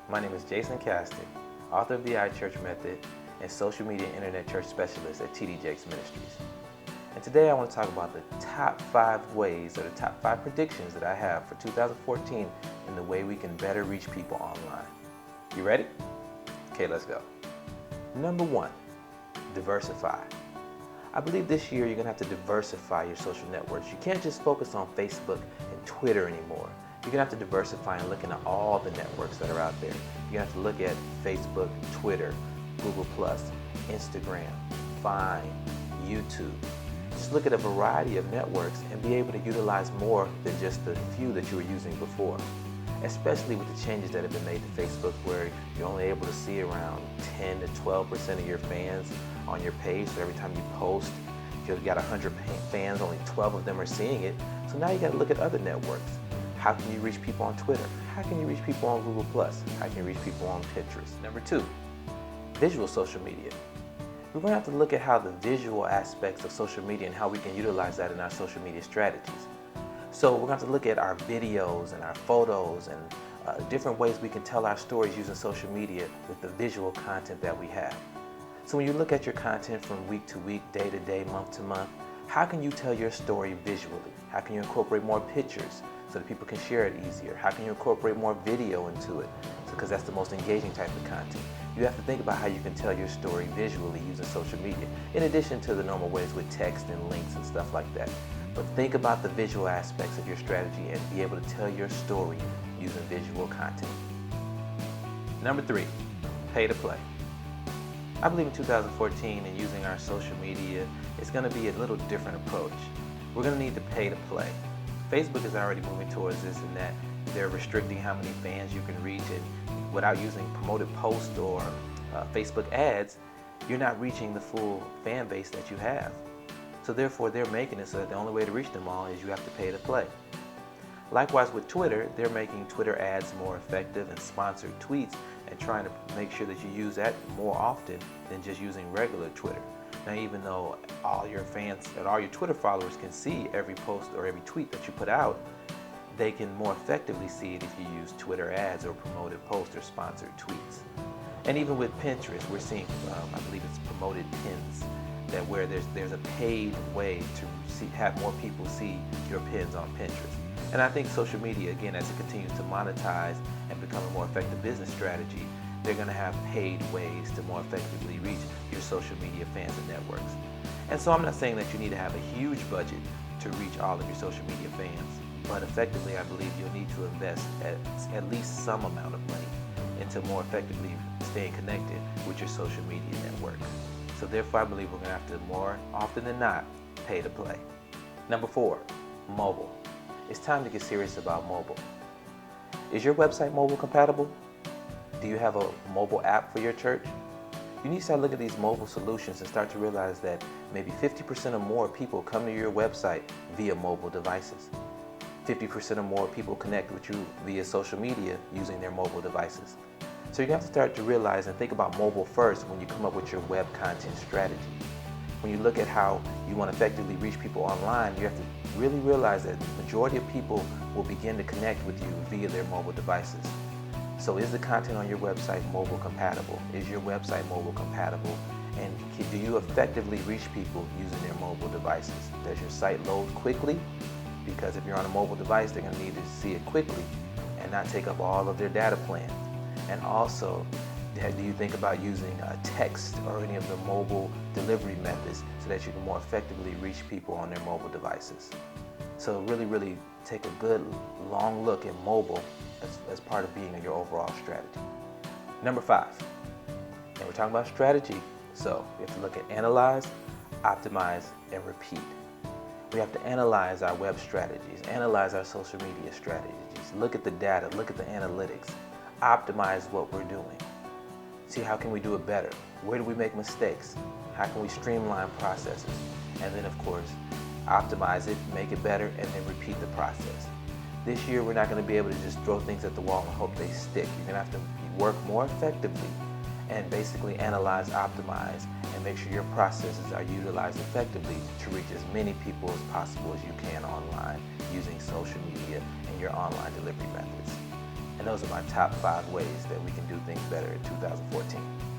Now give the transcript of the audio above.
My name is Jason Caston, author of the iChurch Method and social media and internet church specialist at TD Jakes Ministries. And today I want to talk about the top 5 ways or the top 5 predictions that I have for 2014 in the way we can better reach people online. You ready? Okay, let's go. Number 1, diversify. I believe this year you're going to have to diversify your social networks. You can't just focus on Facebook and Twitter anymore. You're going to have to diversify and look into all the networks that are out there. You're going to have to look at Facebook, Twitter, Google+, Instagram, Vine, YouTube. Just look at a variety of networks and be able to utilize more than just the few that you were using before. Especially with the changes that have been made to Facebook, where you're only able to see around 10 to 12% of your fans on your page. So every time you post, if you've got 100 fans, only 12 of them are seeing it. So now you got to look at other networks. How can you reach people on Twitter? How can you reach people on Google+? How can you reach people on Pinterest? Number 2, visual social media. We're going to have to look at how the visual aspects of social media and how we can utilize that in our social media strategies. So we're going to have to look at our videos and our photos and different ways we can tell our stories using social media with the visual content that we have. So when you look at your content from week to week, day to day, month to month, how can you tell your story visually? How can you incorporate more pictures so that people can share it easier? How can you incorporate more video into it? Because that's the most engaging type of content. You have to think about how you can tell your story visually using social media, in addition to the normal ways with text and links and stuff like that. But think about the visual aspects of your strategy and be able to tell your story using visual content. Number 3, pay to play. I believe in 2014 and using our social media, it's going to be a little different approach. We're going to need to pay to play. Facebook is already moving towards this in that they're restricting how many fans you can reach, and without using promoted posts or Facebook ads, you're not reaching the full fan base that you have. So therefore, they're making it so that the only way to reach them all is you have to pay to play. Likewise with Twitter, they're making Twitter ads more effective and sponsored tweets and trying to make sure that you use that more often than just using regular Twitter. Now, even though all your fans and all your Twitter followers can see every post or every tweet that you put out, they can more effectively see it if you use Twitter ads or promoted posts or sponsored tweets. And even with Pinterest, we're seeing, I believe it's promoted pins, that where there's a paid way to have more people see your pins on Pinterest. And I think social media, again, as it continues to monetize and become a more effective business strategy, they're going to have paid ways to more effectively reach your social media fans and networks. And so I'm not saying that you need to have a huge budget to reach all of your social media fans, but effectively I believe you'll need to invest at least some amount of money into more effectively staying connected with your social media network. So therefore I believe we're going to have to, more often than not, pay to play. Number 4, mobile. It's time to get serious about mobile. Is your website mobile compatible? Do you have a mobile app for your church? You need to start looking at these mobile solutions and start to realize that maybe 50% or more people come to your website via mobile devices. 50% or more people connect with you via social media using their mobile devices. So you're going to have to start to realize and think about mobile first when you come up with your web content strategy. When you look at how you want to effectively reach people online, you have to really realize that the majority of people will begin to connect with you via their mobile devices. So is the content on your website mobile compatible? Is your website mobile compatible? And do you effectively reach people using their mobile devices? Does your site load quickly? Because if you're on a mobile device, they're going to need to see it quickly and not take up all of their data plan. And also, do you think about using text or any of the mobile delivery methods so that you can more effectively reach people on their mobile devices? So really take a good long look at mobile as part of being in your overall strategy. Number 5, and we're talking about strategy, so we have to look at analyze, optimize, and repeat. We have to analyze our web strategies, analyze our social media strategies, look at the data, look at the analytics, optimize what we're doing. See how can we do it better? Where do we make mistakes? How can we streamline processes? And then of course, optimize it, make it better, and then repeat the process. This year, we're not going to be able to just throw things at the wall and hope they stick. You're going to have to work more effectively and basically analyze, optimize, and make sure your processes are utilized effectively to reach as many people as possible as you can online using social media and your online delivery methods. And And those are my top 5 ways that we can do things better in 2014.